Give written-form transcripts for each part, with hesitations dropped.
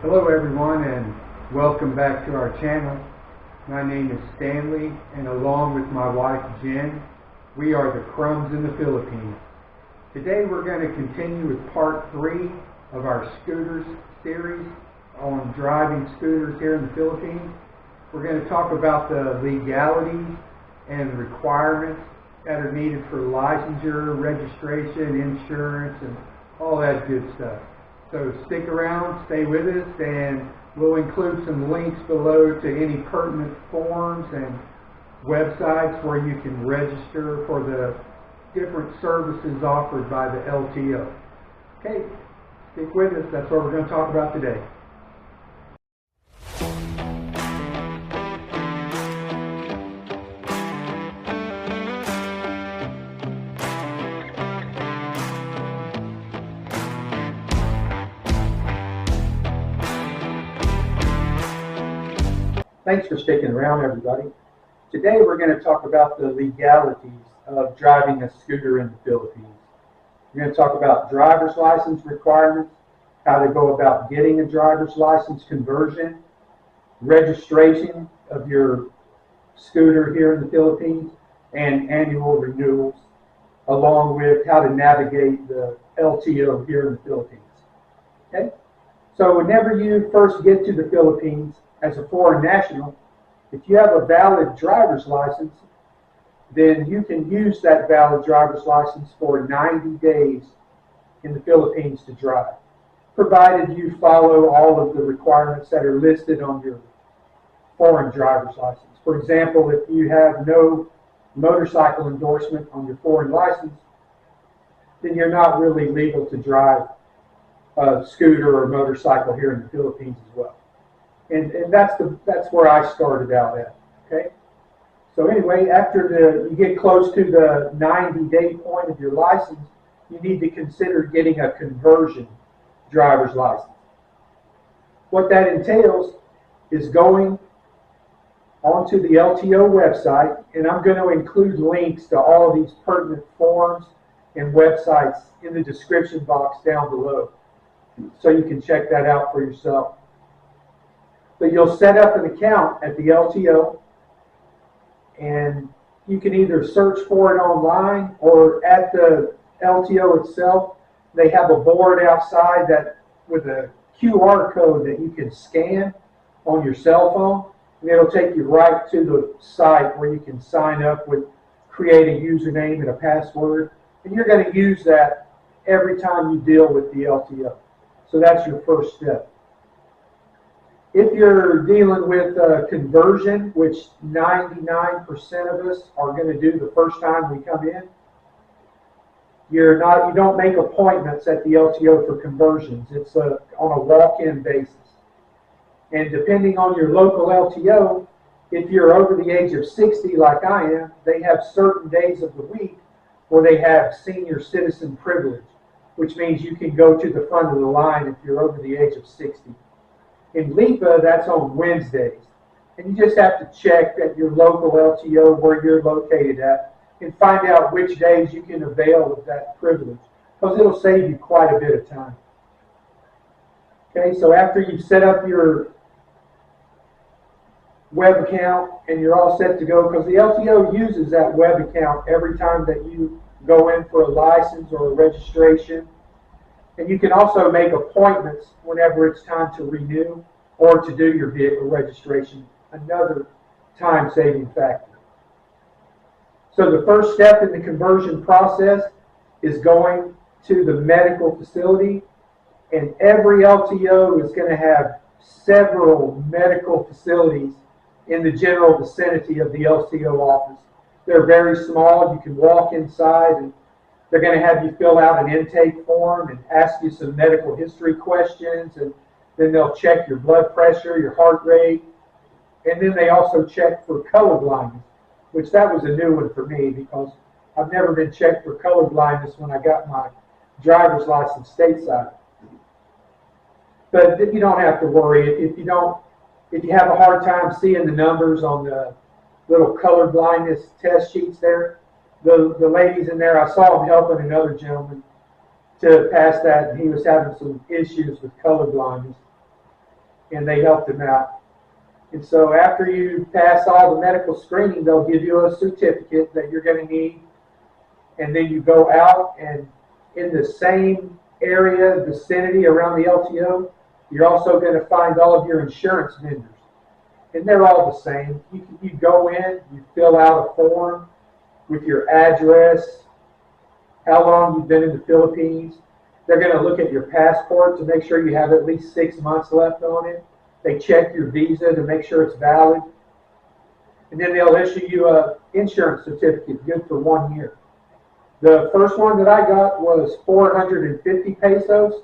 Hello everyone, and welcome back to our channel. My name is Stanley, and along with my wife Jen, we are the Crumbs in the Philippines. Today we're going to continue with part 3 of our scooters series on driving scooters here in the Philippines. We're going to talk about the legalities and requirements that are needed for licensure, registration, insurance, and all that good stuff. So stick around, stay with us, and we'll include some links below to any pertinent forms and websites where you can register for the different services offered by the LTO. Okay, stick with us. That's what we're going to talk about today. Thanks for sticking around, everybody. Today we're going to talk about the legalities of driving a scooter in the Philippines. We're going to talk about driver's license requirements, how to go about getting a driver's license conversion, registration of your scooter here in the Philippines, and annual renewals, along with how to navigate the LTO here in the Philippines. Okay? So whenever you first get to the Philippines, as a foreign national, if you have a valid driver's license, then you can use that valid driver's license for 90 days in the Philippines to drive, provided you follow all of the requirements that are listed on your foreign driver's license. For example, if you have no motorcycle endorsement on your foreign license, then you're not really legal to drive a scooter or motorcycle here in the Philippines as well. And that's where I started out at. Okay. So anyway, after you get close to the 90-day point of your license, you need to consider getting a conversion driver's license. What that entails is going onto the LTO website, and I'm going to include links to all of these pertinent forms and websites in the description box down below, so you can check that out for yourself. But you'll set up an account at the LTO, and you can either search for it online or at the LTO itself. They have a board outside that with a QR code that you can scan on your cell phone, and it'll take you right to the site where you can sign up with, create a username and a password, and you're going to use that every time you deal with the LTO. So that's your first step. If you're dealing with conversion, which 99% of us are going to do the first time we come in, you don't make appointments at the LTO for conversions. It's on a walk-in basis. And depending on your local LTO, if you're over the age of 60 like I am, they have certain days of the week where they have senior citizen privilege, which means you can go to the front of the line if you're over the age of 60. In LIPA, that's on Wednesdays. And you just have to check at your local LTO where you're located at and find out which days you can avail of that privilege, because it'll save you quite a bit of time. Okay, so after you've set up your web account and you're all set to go, because the LTO uses that web account every time that you go in for a license or a registration. And you can also make appointments whenever it's time to renew or to do your vehicle registration, another time-saving factor. So the first step in the conversion process is going to the medical facility, and every LTO is going to have several medical facilities in the general vicinity of the LTO office. They're very small. You can walk inside, and they're going to have you fill out an intake form and ask you some medical history questions, and then they'll check your blood pressure, your heart rate, and then they also check for color blindness, which that was a new one for me because I've never been checked for color blindness when I got my driver's license stateside. But you don't have to worry. If you have a hard time seeing the numbers on the little color blindness test sheets there, the ladies in there, I saw them helping another gentleman to pass that, and he was having some issues with color blindness. and they helped him out. And so after you pass all the medical screening, they'll give you a certificate that you're going to need. And then you go out, and in the same area, vicinity around the LTO, you're also going to find all of your insurance vendors. And they're all the same. You go in, you fill out a form with your address, how long you've been in the Philippines. They're going to look at your passport to make sure you have at least 6 months left on it. They check your visa to make sure it's valid. And then they'll issue you an insurance certificate good for 1 year. The first one that I got was 450 pesos.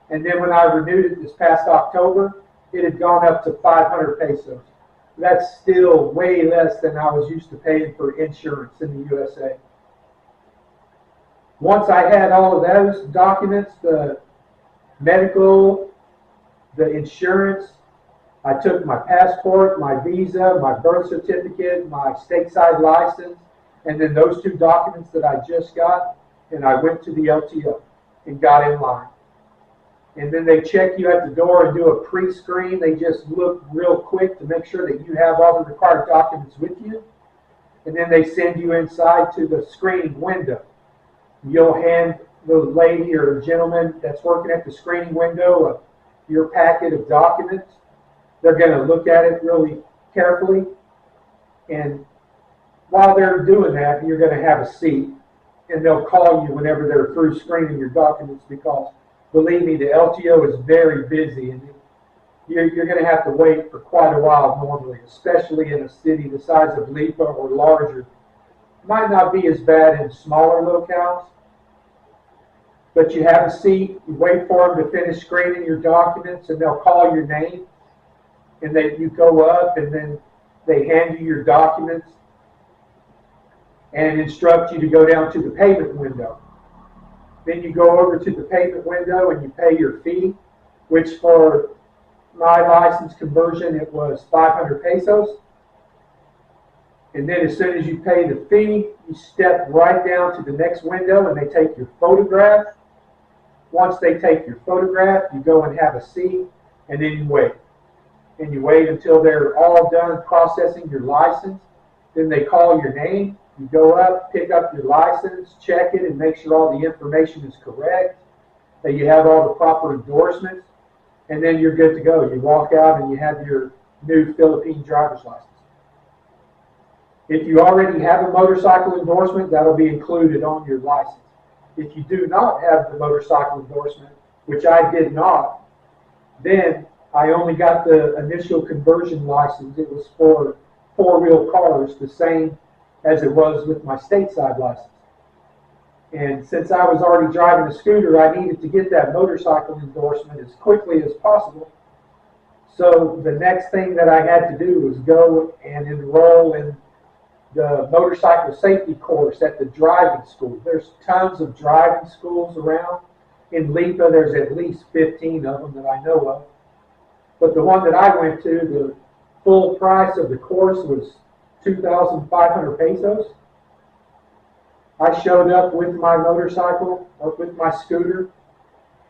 And then when I renewed it this past October, it had gone up to 500 pesos. That's still way less than I was used to paying for insurance in the USA. Once I had all of those documents, the medical, the insurance, I took my passport, my visa, my birth certificate, my stateside license, and then those 2 documents that I just got, and I went to the LTO and got in line. And then they check you at the door and do a pre-screen. They just look real quick to make sure that you have all the required documents with you. And then they send you inside to the screening window. You'll hand the lady or gentleman that's working at the screening window your packet of documents. They're going to look at it really carefully. And while they're doing that, you're going to have a seat. And they'll call you whenever they're through screening your documents, because believe me, the LTO is very busy, and you're going to have to wait for quite a while normally, especially in a city the size of Lipa or larger. It might not be as bad in smaller locales, but you have a seat, you wait for them to finish screening your documents, and they'll call your name, and you go up, and then they hand you your documents and instruct you to go down to the payment window. Then you go over to the payment window and you pay your fee, which for my license conversion, it was 500 pesos. And then as soon as you pay the fee, you step right down to the next window and they take your photograph. Once they take your photograph, you go and have a seat, and then you wait. And you wait until they're all done processing your license. Then they call your name. You go up, pick up your license, check it, and make sure all the information is correct, that you have all the proper endorsements, and then you're good to go. You walk out and you have your new Philippine driver's license. If you already have a motorcycle endorsement, that'll be included on your license. If you do not have the motorcycle endorsement, which I did not, then I only got the initial conversion license. It was for 4-wheel cars, the same as it was with my stateside license. And since I was already driving a scooter, I needed to get that motorcycle endorsement as quickly as possible. So the next thing that I had to do was go and enroll in the motorcycle safety course at the driving school. There's tons of driving schools around. In Lipa, there's at least 15 of them that I know of. But the one that I went to, the full price of the course was 2,500 pesos. I showed up with my motorcycle or with my scooter,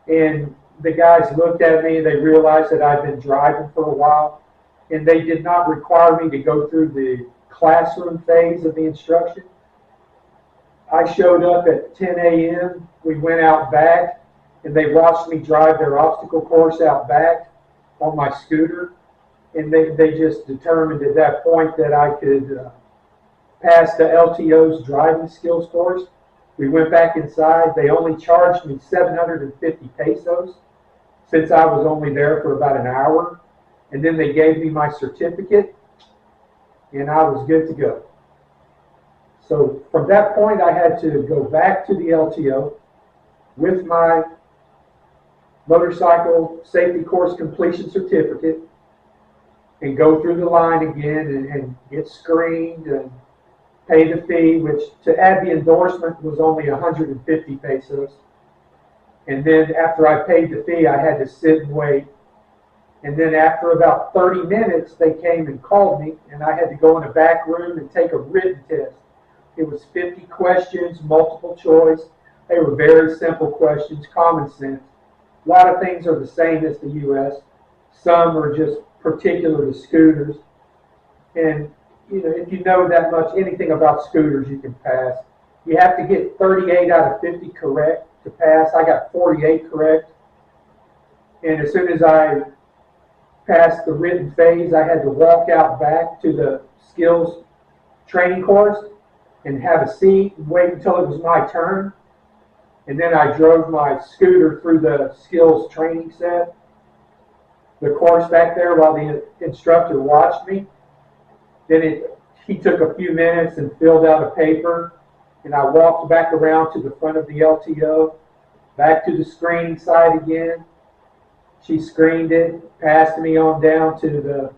and the guys looked at me and they realized that I'd been driving for a while, and they did not require me to go through the classroom phase of the instruction. I showed up at 10 a.m. We went out back, and they watched me drive their obstacle course out back on my scooter. And they just determined at that point that I could pass the LTO's driving skills course. We went back inside. They only charged me 750 pesos since I was only there for about an hour. And then they gave me my certificate, and I was good to go. So from that point, I had to go back to the LTO with my motorcycle safety course completion certificate, and go through the line again and get screened and pay the fee, which to add the endorsement was only 150 pesos. And then after I paid the fee, I had to sit and wait. And then after about 30 minutes, they came and called me, and I had to go in a back room and take a written test. It was 50 questions, multiple choice. They were very simple questions, common sense. A lot of things are the same as the U.S., Some are just particular to scooters. And if you know that much, anything about scooters, you can pass. You have to get 38 out of 50 correct to pass. I got 48 correct. And as soon as I passed the written phase, I had to walk out back to the skills training course and have a seat and wait until it was my turn. And then I drove my scooter through the skills training set, the course back there, while the instructor watched me. Then he took a few minutes and filled out a paper, and I walked back around to the front of the LTO, back to the screening side again. She screened it, passed me on down to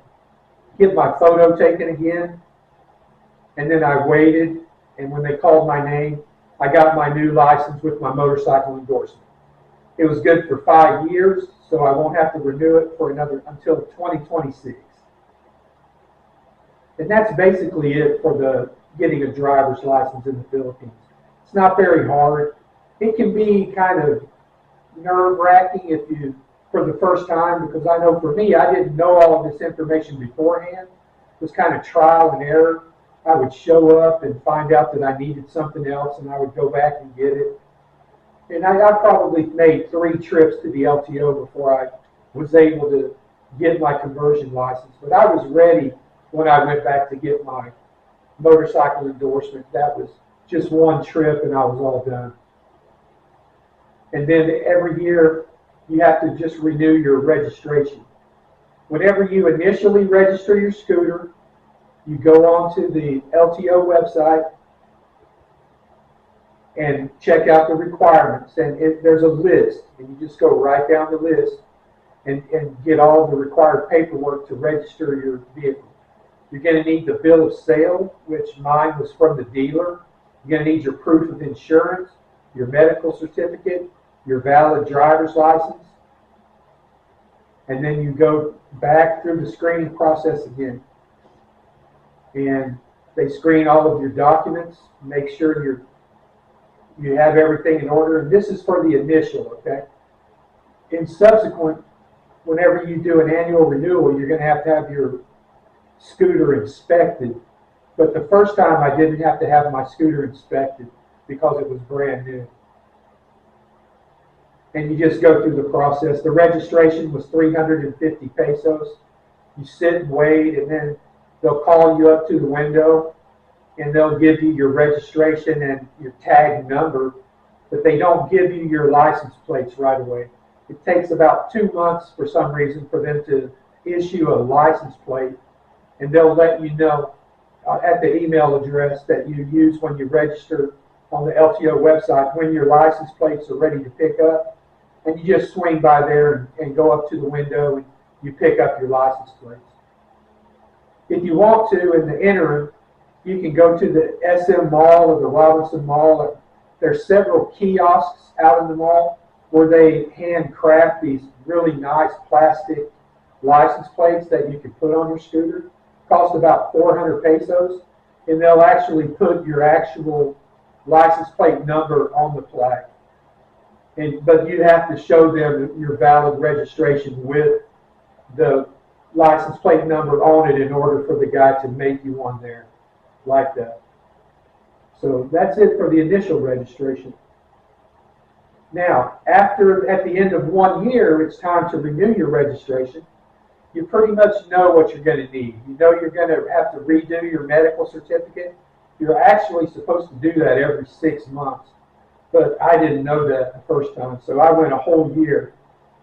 get my photo taken again, and then I waited, and when they called my name, I got my new license with my motorcycle endorsement. It was good for 5 years, so I won't have to renew it for until 2026. And that's basically it for getting a driver's license in the Philippines. It's not very hard. It can be kind of nerve-wracking for the first time, because I know for me, I didn't know all of this information beforehand. It was kind of trial and error. I would show up and find out that I needed something else, and I would go back and get it. And I probably made 3 trips to the LTO before I was able to get my conversion license. But I was ready when I went back to get my motorcycle endorsement. That was just 1 trip, and I was all done. And then every year, you have to just renew your registration. Whenever you initially register your scooter, you go onto the LTO website and check out the requirements. And there's a list, and you just go right down the list and get all the required paperwork to register your vehicle. You're going to need the bill of sale, which mine was from the dealer. You're going to need your proof of insurance, your medical certificate, your valid driver's license. And then you go back through the screening process again. And they screen all of your documents, make sure you have everything in order. And this is for the initial, okay? In subsequent, whenever you do an annual renewal, you're going to have your scooter inspected. But the first time I didn't have to have my scooter inspected because it was brand new. And you just go through the process. The registration was 350 pesos. You sit and wait, and then they'll call you up to the window, and they'll give you your registration and your tag number, but they don't give you your license plates right away. It takes about 2 months for some reason for them to issue a license plate, and they'll let you know at the email address that you use when you register on the LTO website when your license plates are ready to pick up. And you just swing by there and go up to the window and you pick up your license plates. If you want to, in the interim, you can go to the SM Mall or the Robinson Mall. There's several kiosks out in the mall where they handcraft these really nice plastic license plates that you can put on your scooter. Cost about 400 pesos, and they'll actually put your actual license plate number on the flag. But you have to show them your valid registration with the license plate number on it in order for the guy to make you one there like that. So that's it for the initial registration. Now, at the end of 1 year, it's time to renew your registration. You pretty much know what you're going to need. You know you're going to have to redo your medical certificate. You're actually supposed to do that every 6 months. But I didn't know that the first time, so I went a whole year,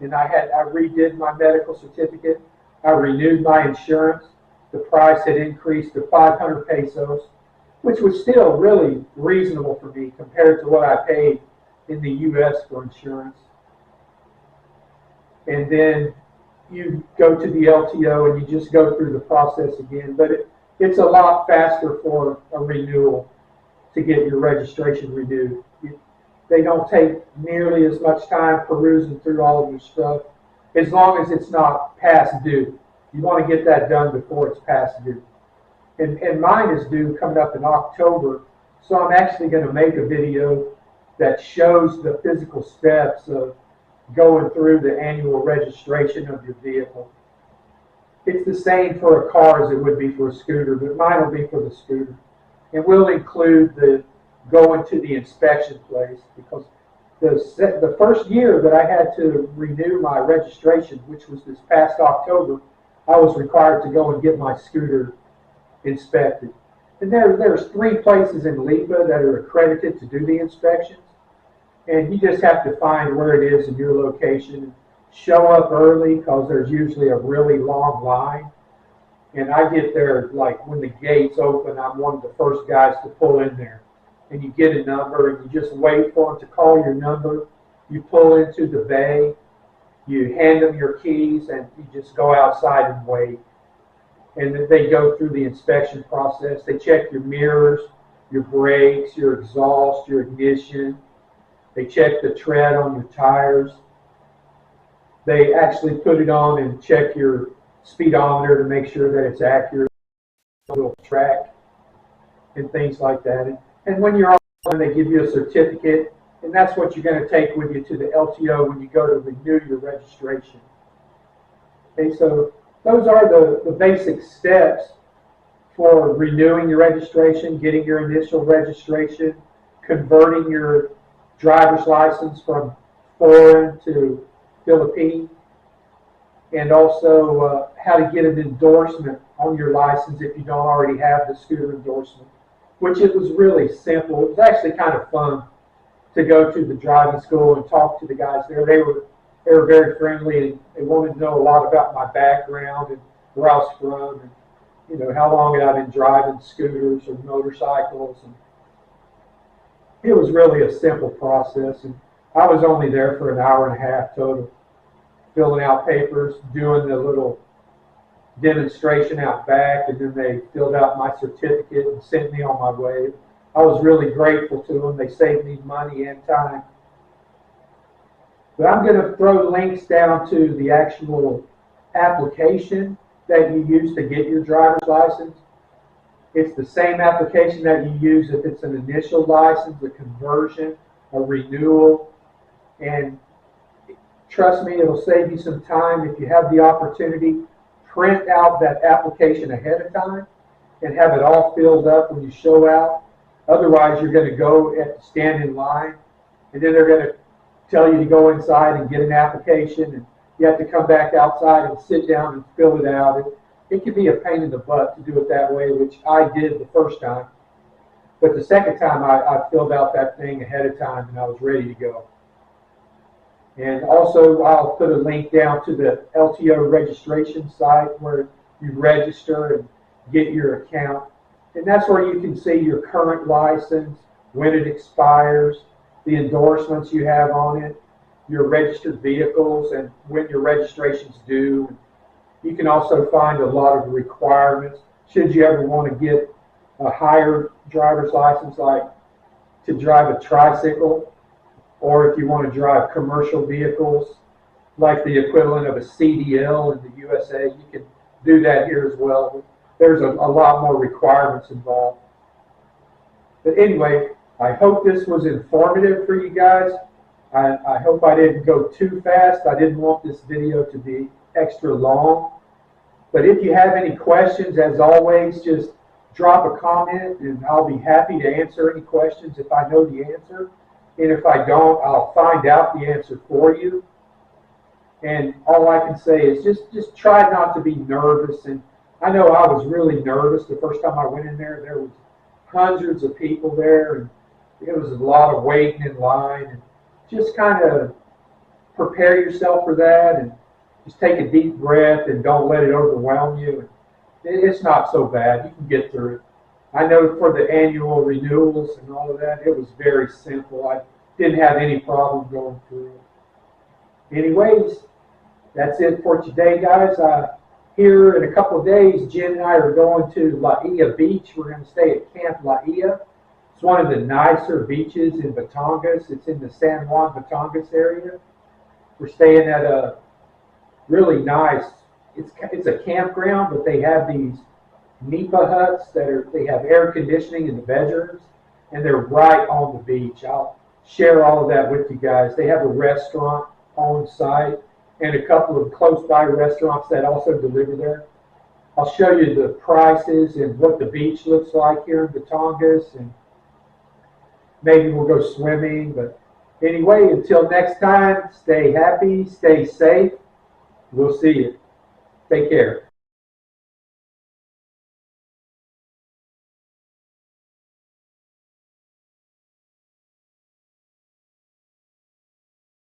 and I redid my medical certificate. I renewed my insurance. The price had increased to 500 pesos, which was still really reasonable for me compared to what I paid in the U.S. for insurance. And then you go to the LTO and you just go through the process again. But it's a lot faster for a renewal to get your registration renewed. They don't take nearly as much time perusing through all of your stuff, as long as it's not past due. You want to get that done before it's past due. And mine is due coming up in October, so I'm actually going to make a video that shows the physical steps of going through the annual registration of your vehicle. It's the same for a car as it would be for a scooter, but mine will be for the scooter. And we'll include the going to the inspection place, because the first year that I had to renew my registration, which was this past October, I was required to go and get my scooter inspected. And there's 3 places in Lipa that are accredited to do the inspections. And you just have to find where it is in your location. Show up early, because there's usually a really long line. And I get there like when the gates open. I'm one of the first guys to pull in there. And you get a number and you just wait for them to call your number. You pull into the bay, you hand them your keys, and you just go outside and wait. And then they go through the inspection process. They check your mirrors, your brakes, your exhaust, your ignition. They check the tread on your tires. They actually put it on and check your speedometer to make sure that it's accurate. A little track and things like that. And when you're on, they give you a certificate, and that's what you're going to take with you to the LTO when you go to renew your registration. Okay, so those are the basic steps for renewing your registration, getting your initial registration, converting your driver's license from foreign to Philippine, and also how to get an endorsement on your license if you don't already have the scooter endorsement, which it was really simple. It was actually kind of fun to go to the driving school and talk to the guys there. They were very friendly, and they wanted to know a lot about my background and where I was from, and you know, how long had I been driving scooters or motorcycles. And it was really a simple process, and I was only there for an hour and a half total, filling out papers, doing the little demonstration out back, and then they filled out my certificate and sent me on my way. I was really grateful to them. They saved me money and time. But I'm going to throw links down to the actual application that you use to get your driver's license. It's the same application that you use if it's an initial license, a conversion, a renewal. And trust me, it'll save you some time. If you have the opportunity, print out that application ahead of time and have it all filled up when you show out. Otherwise, you're going to go and stand in line, and then they're going to tell you to go inside and get an application, and you have to come back outside and sit down and fill it out. It can be a pain in the butt to do it that way, which I did the first time. But the second time, I filled out that thing ahead of time, and I was ready to go. And also, I'll put a link down to the LTO registration site where you register and get your account. And that's where you can see your current license, when it expires, the endorsements you have on it, your registered vehicles, and when your registration's due. You can also find a lot of requirements should you ever want to get a higher driver's license, like to drive a tricycle, or if you want to drive commercial vehicles, like the equivalent of a CDL in the USA, you can do that here as well. There's a lot more requirements involved. But anyway, I hope this was informative for you guys. I hope I didn't go too fast. I didn't want this video to be extra long. But if you have any questions, as always, just drop a comment and I'll be happy to answer any questions if I know the answer. And if I don't, I'll find out the answer for you. And all I can say is just try not to be nervous. And I know I was really nervous the first time I went in there. There was hundreds of people there, and it was a lot of waiting in line. And just kind of prepare yourself for that, and just take a deep breath and don't let it overwhelm you. It's not so bad. You can get through it. I know for the annual renewals and all of that, it was very simple. I didn't have any problem going through it. Anyways, that's it for today, guys. Here in a couple of days, Jen and I are going to La Ia Beach. We're going to stay at Camp La Ia. It's one of the nicer beaches in Batangas. It's in the San Juan Batangas area. We're staying at a really nice, it's a campground, but they have these nipa huts they have air conditioning in the bedrooms, and they're right on the beach. I'll share all of that with you guys. They have a restaurant on site and a couple of close by restaurants that also deliver there. I'll show you the prices and what the beach looks like here in the Tongass, and maybe we'll go swimming. But anyway, until next time, stay happy, stay safe. We'll see you. Take care.